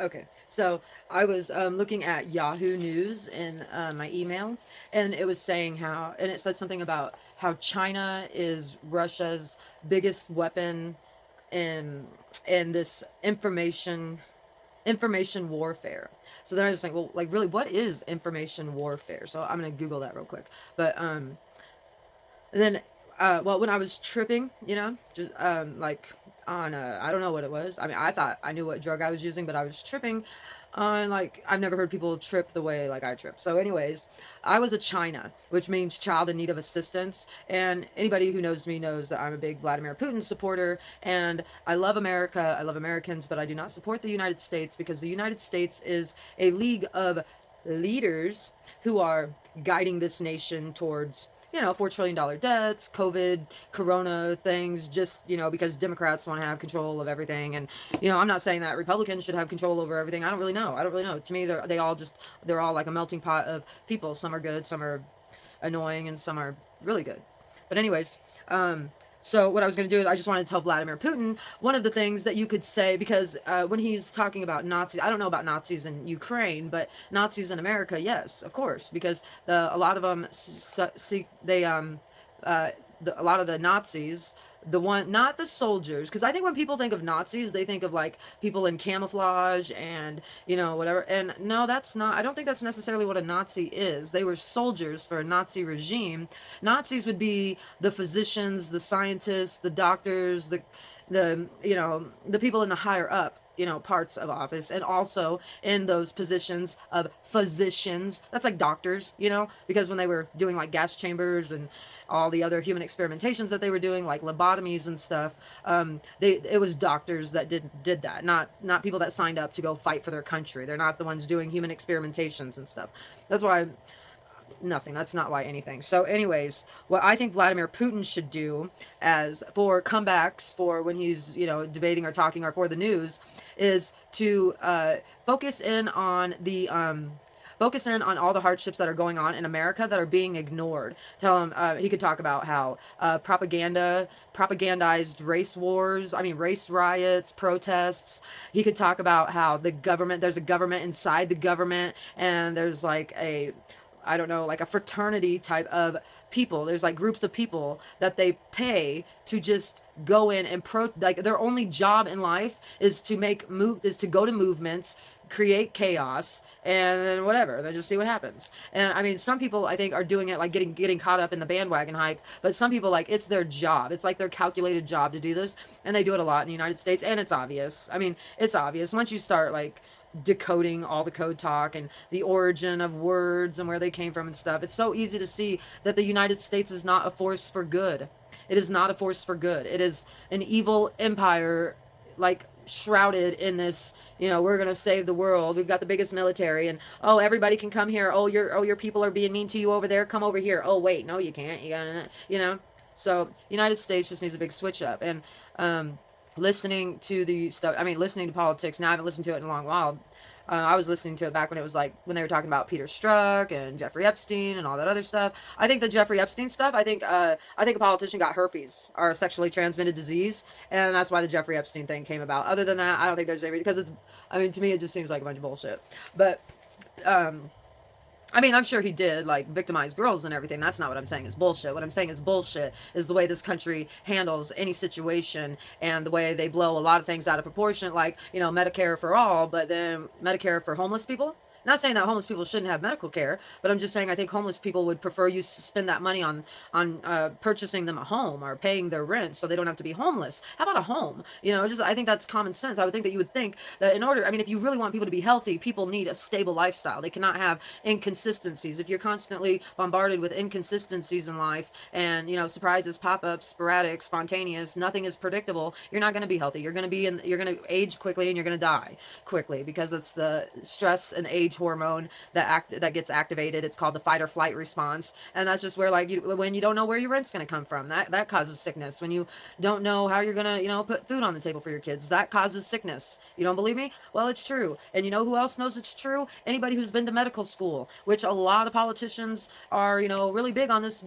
Okay, so I was looking at Yahoo News in my email, and it was saying how, and it said something about how China is Russia's biggest weapon in this information warfare. So then I was like, well, like really, what is information warfare? So I'm gonna Google that real quick. But and then, well, when I was tripping, just like on I don't know what it was. I mean, I thought I knew what drug I was using, but I was tripping on like I've never heard people trip the way like I trip. So, anyways, I was a China, which means child in need of assistance. And anybody who knows me knows that I'm a big Vladimir Putin supporter, and I love America. I love Americans, but I do not support the United States because the United States is a league of leaders who are guiding this nation towards $4 trillion debts, COVID, Corona things, just, because Democrats want to have control of everything. And, I'm not saying that Republicans should have control over everything. I don't really know. I don't really know. To me, they're all like a melting pot of people. Some are good, some are annoying, and some are really good. But anyways, um, so what I was going to do is I just wanted to tell Vladimir Putin one of the things that you could say because when he's talking about Nazis, I don't know about Nazis in Ukraine, but Nazis in America, yes, of course, because a lot of them see they uh, a lot of the Nazis, the one, not the soldiers, because I think when people think of Nazis, they think of like people in camouflage and whatever. And no, that's not. I don't think that's necessarily what a Nazi is. They were soldiers for a Nazi regime. Nazis would be the physicians, the scientists, the doctors, the people in the higher up parts of office, and also in those positions of physicians. That's like doctors, because when they were doing like gas chambers and all the other human experimentations that they were doing, like lobotomies and stuff, it was doctors that did that, not people that signed up to go fight for their country. They're not the ones doing human experimentations and stuff. That's why nothing. That's not why anything. So, anyways, what I think Vladimir Putin should do as for comebacks for when he's debating or talking or for the news is to focus in on all the hardships that are going on in America that are being ignored. Tell him he could talk about how propagandized race wars, I mean race riots, protests. He could talk about how there's a government inside the government, and there's like a, I don't know, like a fraternity type of people. There's like groups of people that they pay to just go in and like their only job in life is to go to movements, create chaos, and then whatever. They just see what happens. And I mean, some people I think are doing it like getting caught up in the bandwagon hype, but some people like it's their job. It's like their calculated job to do this, and they do it a lot in the United States, and it's obvious. I mean, it's obvious once you start like decoding all the code talk and the origin of words and where they came from and stuff. It's so easy to see that the United States is not a force for good. It is not a force for good. It is an evil empire, like shrouded in this, we're going to save the world. We've got the biggest military, and oh, everybody can come here. Oh, your people are being mean to you over there. Come over here. Oh, wait, no you can't. You got to. So United States just needs a big switch up. And listening to the stuff, I mean, listening to politics now, I haven't listened to it in a long while. I was listening to it back when it was like when they were talking about Peter Strzok and Jeffrey Epstein and all that other stuff. I think the Jeffrey Epstein stuff. I think a politician got herpes or a sexually transmitted disease, and that's why the Jeffrey Epstein thing came about. Other than that, I don't think there's any, because it's. I mean, to me, it just seems like a bunch of bullshit. But um, I mean, I'm sure he did like victimize girls and everything. That's not what I'm saying is bullshit. What I'm saying is bullshit is the way this country handles any situation and the way they blow a lot of things out of proportion, like, Medicare for all, but then Medicare for homeless people. Not saying that homeless people shouldn't have medical care, but I'm just saying I think homeless people would prefer you spend that money on purchasing them a home or paying their rent so they don't have to be homeless. How about a home? Just I think that's common sense. I would think that you would think that in order, I mean, if you really want people to be healthy, people need a stable lifestyle. They cannot have inconsistencies. If you're constantly bombarded with inconsistencies in life and surprises, pop-ups, sporadic, spontaneous, nothing is predictable, you're not going to be healthy. You're going to age quickly and you're going to die quickly because it's the stress and age hormone that gets activated. It's called the fight or flight response, and that's just where like when you don't know where your rent's going to come from, that causes sickness. When you don't know how you're going to put food on the table for your kids, that causes sickness. You don't believe me? Well, it's true. And you know who else knows it's true? Anybody who's been to medical school, which a lot of politicians are, really big on this,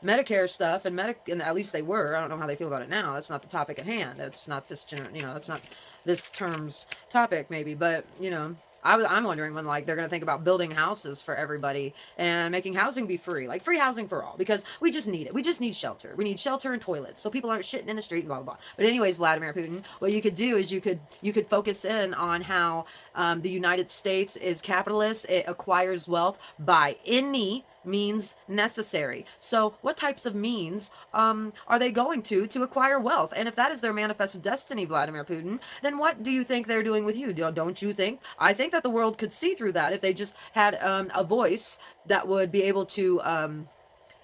Medicare stuff and and at least they were. I don't know how they feel about it now. That's not the topic at hand. That's not this, that's not this term's topic maybe, but you know, I'm wondering when like they're going to think about building houses for everybody and making housing be free, like free housing for all, because we just need it. We just need shelter. We need shelter and toilets so people aren't shitting in the street, blah blah blah. But anyways, Vladimir Putin, what you could do is you could focus in on how the United States is capitalist. It acquires wealth by any means necessary. So, what types of means are they going to acquire wealth? And if that is their manifest destiny, Vladimir Putin, then what do you think they're doing with you? Don't you think? I think that the world could see through that if they just had a voice that would be able to,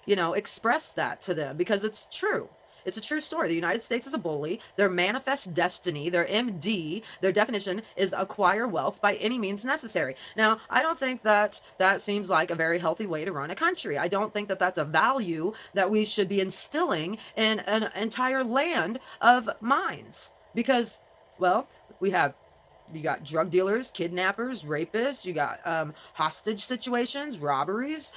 express that to them, because it's true. It's a true story. The United States is a bully. Their manifest destiny, their MD, their definition is acquire wealth by any means necessary. Now, I don't think that that seems like a very healthy way to run a country. I don't think that that's a value that we should be instilling in an entire land of minds. Because, well, we have you got drug dealers, kidnappers, rapists, you got hostage situations, robberies,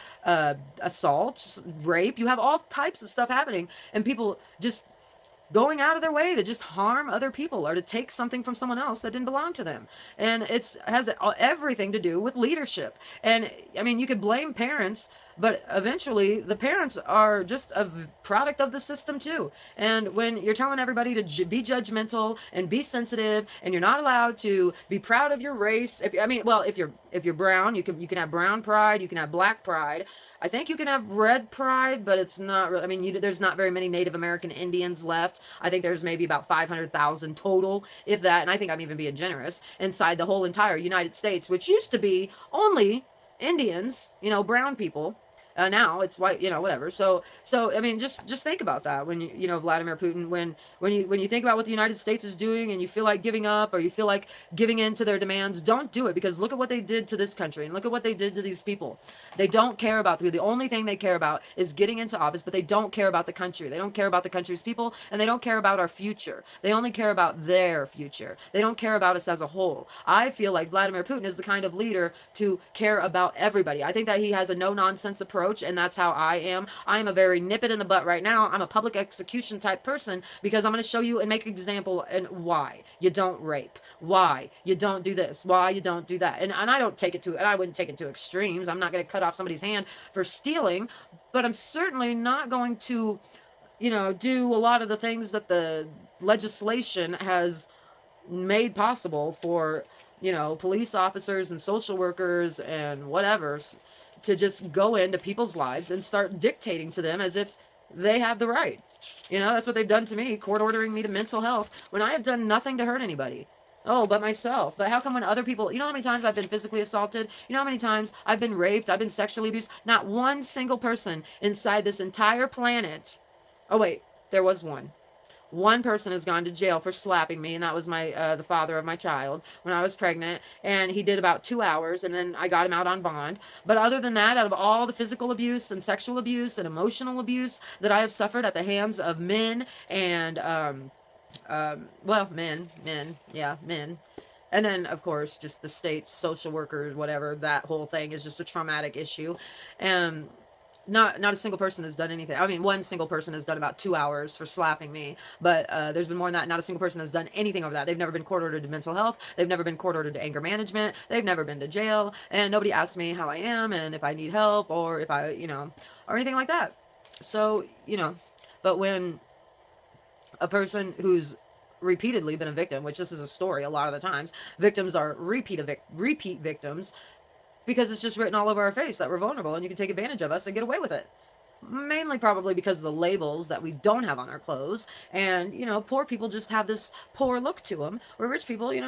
assaults, rape. You have all types of stuff happening, and people just going out of their way to just harm other people or to take something from someone else that didn't belong to them. And it has everything to do with leadership. And I mean, you could blame parents, but eventually the parents are just a product of the system too. And when you're telling everybody to be judgmental and be sensitive, and you're not allowed to be proud of your race, if you're brown, you can have brown pride, you can have black pride. I think you can have red pride, but it's not really, I mean, there's not very many Native American Indians left. I think there's maybe about 500,000 total, if that, and I think I'm even being generous, inside the whole entire United States, which used to be only Indians, brown people. Now it's white, whatever. So I mean, just think about that when Vladimir Putin, when you think about what the United States is doing, and you feel like giving up or you feel like giving in to their demands, don't do it, because look at what they did to this country and look at what they did to these people. They don't care about the only thing they care about is getting into office, but they don't care about the country. They don't care about the country's people, and they don't care about our future. They only care about their future. They don't care about us as a whole. I feel like Vladimir Putin is the kind of leader to care about everybody. I think that he has a no nonsense approach, and that's how I am. I am a very nip it in the butt right now. I'm a public execution type person, because I'm going to show you and make an example and why you don't rape, why you don't do this, why you don't do that. And I don't take it to, and I wouldn't take it to extremes. I'm not going to cut off somebody's hand for stealing, but I'm certainly not going to, do a lot of the things that the legislation has made possible for, police officers and social workers and whatever, to just go into people's lives and start dictating to them as if they have the right. That's what they've done to me, court ordering me to mental health when I have done nothing to hurt anybody. Oh, but myself. But how come when other people, how many times I've been physically assaulted? You know how many times I've been raped? I've been sexually abused? Not one single person inside this entire planet. Oh, wait, there was one. One person has gone to jail for slapping me, and that was my the father of my child when I was pregnant, and he did about 2 hours, and then I got him out on bond. But other than that, out of all the physical abuse and sexual abuse and emotional abuse that I have suffered at the hands of men and men. And then, of course, just the state's social workers, whatever, that whole thing is just a traumatic issue. And not a single person has done anything. I mean, one single person has done about 2 hours for slapping me, but there's been more than that. Not a single person has done anything over that. They've never been court ordered to mental health. They've never been court ordered to anger management. They've never been to jail, and nobody asked me how I am and if I need help or if I, or anything like that. So, but when a person who's repeatedly been a victim, which this is a story a lot of the times, victims are repeat victims, because it's just written all over our face that we're vulnerable and you can take advantage of us and get away with it. Mainly probably because of the labels that we don't have on our clothes. And, poor people just have this poor look to them, where rich people, they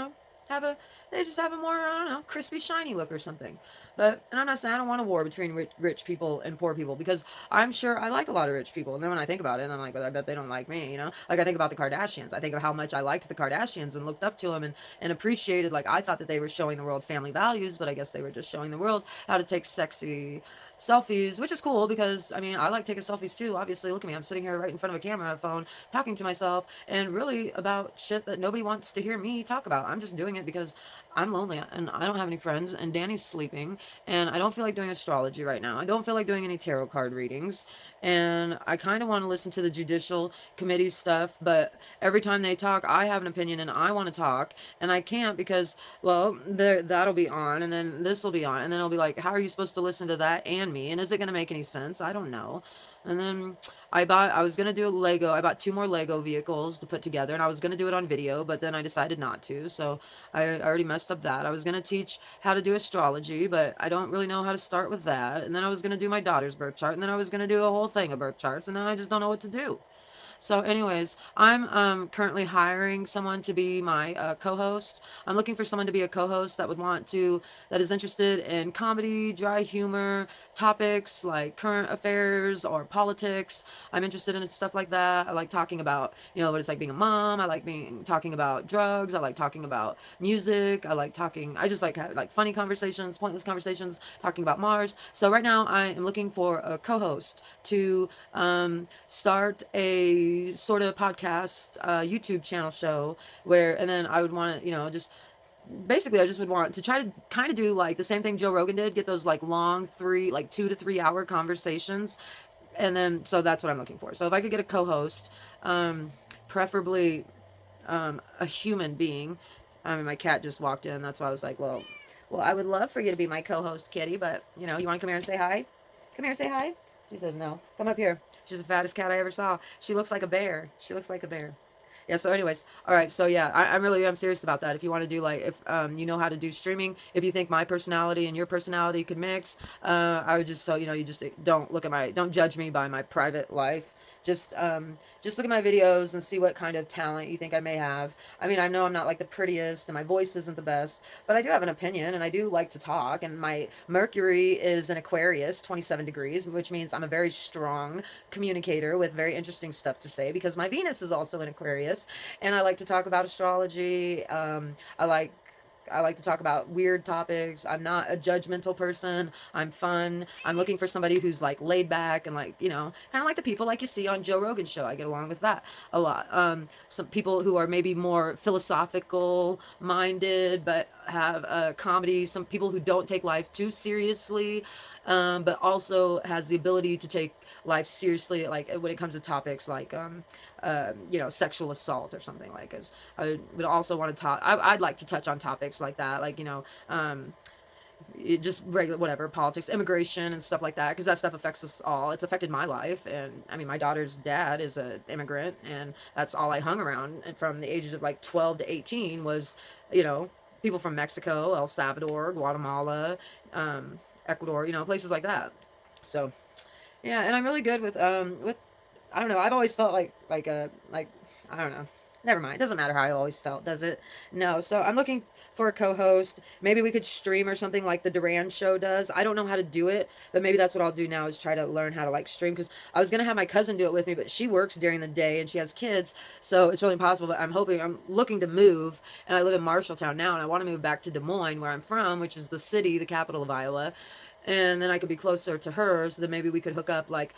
just have a more, I don't know, crispy, shiny look or something. And I'm not saying I don't want a war between rich people and poor people, because I'm sure I like a lot of rich people. And then when I think about it, I'm like, well, I bet they don't like me, Like, I think about the Kardashians. I think of how much I liked the Kardashians and looked up to them and appreciated, like, I thought that they were showing the world family values, but I guess they were just showing the world how to take sexy, selfies, which is cool because I mean I like taking selfies too. Obviously, look at me, I'm sitting here right in front of a camera phone talking to myself and really about shit that nobody wants to hear me talk about. I'm just doing it because I'm lonely and I don't have any friends and Danny's sleeping and I don't feel like doing astrology right now. I don't feel like doing any tarot card readings and I kind of want to listen to the judicial committee stuff, but every time they talk, I have an opinion and I want to talk and I can't because, well, that'll be on and then this will be on and then it'll be like, how are you supposed to listen to that and me? And is it going to make any sense? I don't know. And then I was going to do a Lego. I bought two more Lego vehicles to put together and I was going to do it on video, but then I decided not to. So I already messed up that. I was going to teach how to do astrology, but I don't really know how to start with that. And then I was going to do my daughter's birth chart and then I was going to do a whole thing of birth charts and now I just don't know what to do. So, anyways, I'm currently hiring someone to be my co-host. I'm looking for someone to be a co-host that is interested in comedy, dry humor, topics like current affairs or politics. I'm interested in stuff like that. I like talking about, what it's like being a mom. I like talking about drugs. I like talking about music. I just like funny conversations, pointless conversations, talking about Mars. So right now I am looking for a co-host to start a sort of podcast YouTube channel show and then I would want to, just basically I just would want to try to kind of do like the same thing Joe Rogan did, get those like long 2 to 3 hour conversations. And then, so that's what I'm looking for. So if I could get a co-host, preferably a human being. I mean, my cat just walked in. That's why I was like, well, I would love for you to be my co-host, Kitty, but, you want to come here and say hi? Come here and say hi? She says no. Come up here. She's the fattest cat I ever saw. She looks like a bear. She looks like a bear. Yeah, so anyways, all right, so yeah, I'm serious about that. If you want to do like, if you know how to do streaming, if you think my personality and your personality could mix, I would just, so you just don't judge me by my private life. Just look at my videos and see what kind of talent you think I may have. I mean, I know I'm not like the prettiest and my voice isn't the best, but I do have an opinion and I do like to talk. And my Mercury is in Aquarius, 27 degrees, which means I'm a very strong communicator with very interesting stuff to say because my Venus is also in Aquarius. And I like to talk about astrology. I like to talk about weird topics. I'm not a judgmental person. I'm fun. I'm looking for somebody who's like laid back and like, kind of like the people like you see on Joe Rogan's show. I get along with that a lot. Some people who are maybe more philosophical minded, but have a comedy. Some people who don't take life too seriously, but also has the ability to take life seriously, like when it comes to topics like, sexual assault or something like. As I would also want to talk. I'd like to touch on topics like that, like just regular whatever politics, immigration, and stuff like that, because that stuff affects us all. It's affected my life, and I mean, my daughter's dad is an immigrant, and that's all I hung around and from the ages of like 12 to 18 was, people from Mexico, El Salvador, Guatemala, Ecuador, places like that. So yeah, and I'm really good with I don't know. I've always felt like I don't know. Never mind. It doesn't matter how I always felt, does it? No. So I'm looking for a co-host. Maybe we could stream or something like the Duran show does. I don't know how to do it, but maybe that's what I'll do now is try to learn how to like stream because I was gonna have my cousin do it with me, but she works during the day and she has kids, so it's really impossible. But I'm looking to move, and I live in Marshalltown now, and I want to move back to Des Moines, where I'm from, which is the city, the capital of Iowa, and then I could be closer to her, so then maybe we could hook up like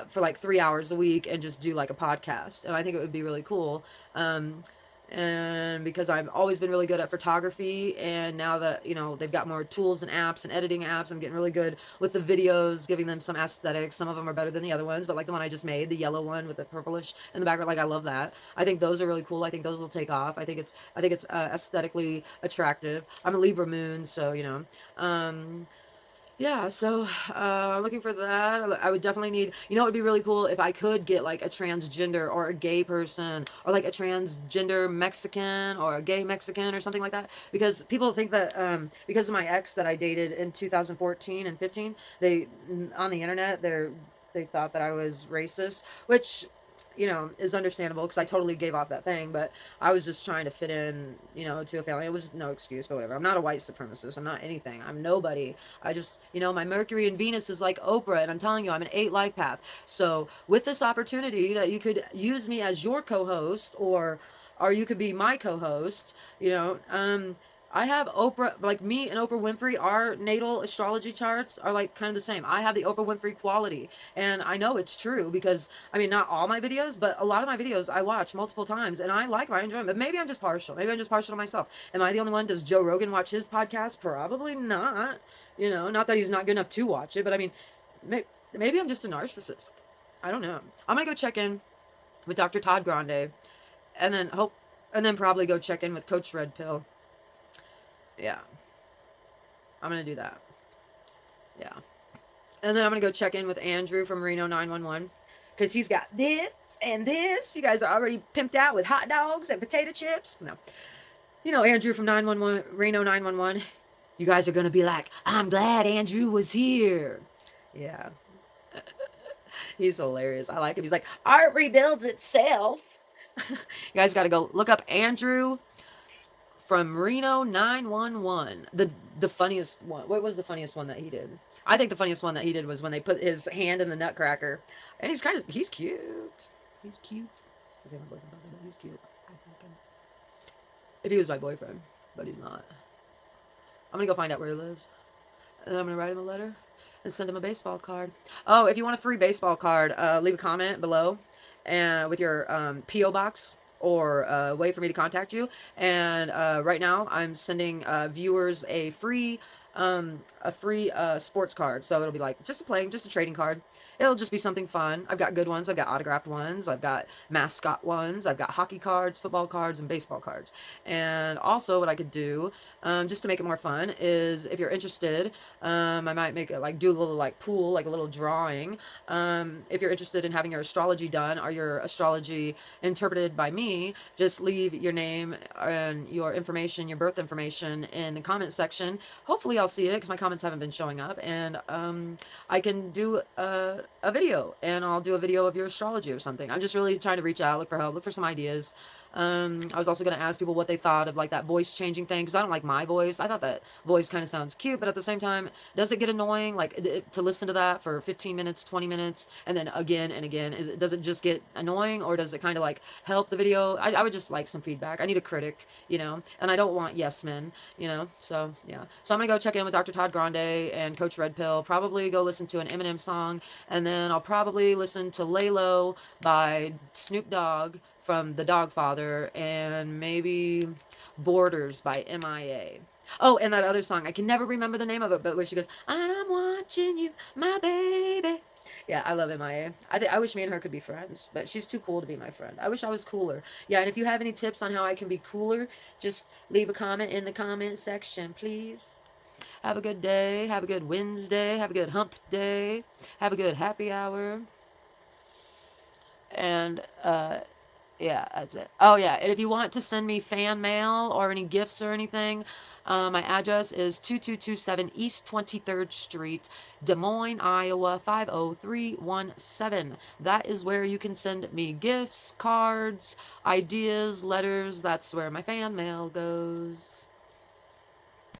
for like 3 hours a week and just do like a podcast, and I think it would be really cool. um, and because I've always been really good at photography, and now that they've got more tools and apps and editing apps, I'm getting really good with the videos, giving them some aesthetics. Some of them are better than the other ones, but like the one I just made, the yellow one with the purplish in the background, like I love that. I think those are really cool. I think those will take off. I think it's aesthetically attractive. I'm a Libra moon, so yeah, so I'm looking for that. I would definitely need, it would be really cool if I could get like a transgender or a gay person or like a transgender Mexican or a gay Mexican or something like that. Because people think that because of my ex that I dated in 2014 and 15, on the internet, they thought that I was racist, which is understandable because I totally gave off that thing, but I was just trying to fit in, to a family. It was no excuse, but whatever. I'm not a white supremacist. I'm not anything. I'm nobody. I just, my Mercury and Venus is like Oprah, and I'm telling you, I'm an 8 life path. So with this opportunity that you could use me as your co-host, or you could be my co-host, I have Oprah, like me and Oprah Winfrey, our natal astrology charts are like kind of the same. I have the Oprah Winfrey quality, and I know it's true because I mean, not all my videos, but a lot of my videos I watch multiple times, and I like, I enjoy them. But maybe I'm just partial. Maybe I'm just partial to myself. Am I the only one? Does Joe Rogan watch his podcast? Probably not. You know, not that he's not good enough to watch it, but I mean, maybe I'm just a narcissist. I don't know. I'm gonna go check in with Dr. Todd Grande, and then hope, and then probably go check in with Coach Red Pill. Yeah, I'm gonna do that. Yeah. And then I'm gonna go check in with Andrew from Reno 911 because he's got this and this. You guys are already pimped out with hot dogs and potato chips. No, you know Andrew from 911 Reno 911. You guys are gonna be like, I'm glad Andrew was here. Yeah, he's hilarious. I like him. He's like, art rebuilds itself. You guys got to go look up Andrew from Reno 911. The funniest one. What was the funniest one that he did? I think the funniest one that he did was when they put his hand in the nutcracker, and he's cute. He's cute. I say my boyfriend's not, but he's cute. I like him. If he was my boyfriend, but he's not. I'm gonna go find out where he lives, and I'm gonna write him a letter and send him a baseball card. Oh, if you want a free baseball card, leave a comment below, and with your PO box or a way for me to contact you. And right now, I'm sending viewers a free sports card. So it'll be like just just a trading card. It'll just be something fun. I've got good ones. I've got autographed ones. I've got mascot ones. I've got hockey cards, football cards, and baseball cards. And also, what I could do, just to make it more fun, is if you're interested, I might make it like do a little like pool, like a little drawing. If you're interested in having your astrology done or your astrology interpreted by me, just leave your name and your information, your birth information in the comment section. Hopefully, I'll see it because my comments haven't been showing up, and I can do a video, and I'll do a video of your astrology or something. I'm just really trying to reach out, look for help, look for some ideas. I was also going to ask people what they thought of like that voice changing thing because I don't like my voice. I thought that voice kind of sounds cute, but at the same time, does it get annoying like to listen to that for 15 minutes, 20 minutes, and then again and again? Does it just get annoying, or does it kind of like help the video? I would just like some feedback. I need a critic, you know, and I don't want yes men, you know. So yeah, so I'm gonna go check in with Dr. Todd Grande and Coach Red Pill. Probably go listen to an Eminem song, and then I'll probably listen to Lay Low by Snoop Dogg from The Dogfather, and maybe Borders by MIA. Oh, and that other song, I can never remember the name of it, but where she goes, and I'm watching you, my baby. Yeah, I love MIA. I wish me and her could be friends, but she's too cool to be my friend. I wish I was cooler. Yeah, and if you have any tips on how I can be cooler, just leave a comment in the comment section, please. Have a good day. Have a good Wednesday. Have a good hump day. Have a good happy hour. And, yeah, that's it. Oh, yeah. And if you want to send me fan mail or any gifts or anything, my address is 2227 East 23rd Street, Des Moines, Iowa 50317. That is where you can send me gifts, cards, ideas, letters. That's where my fan mail goes.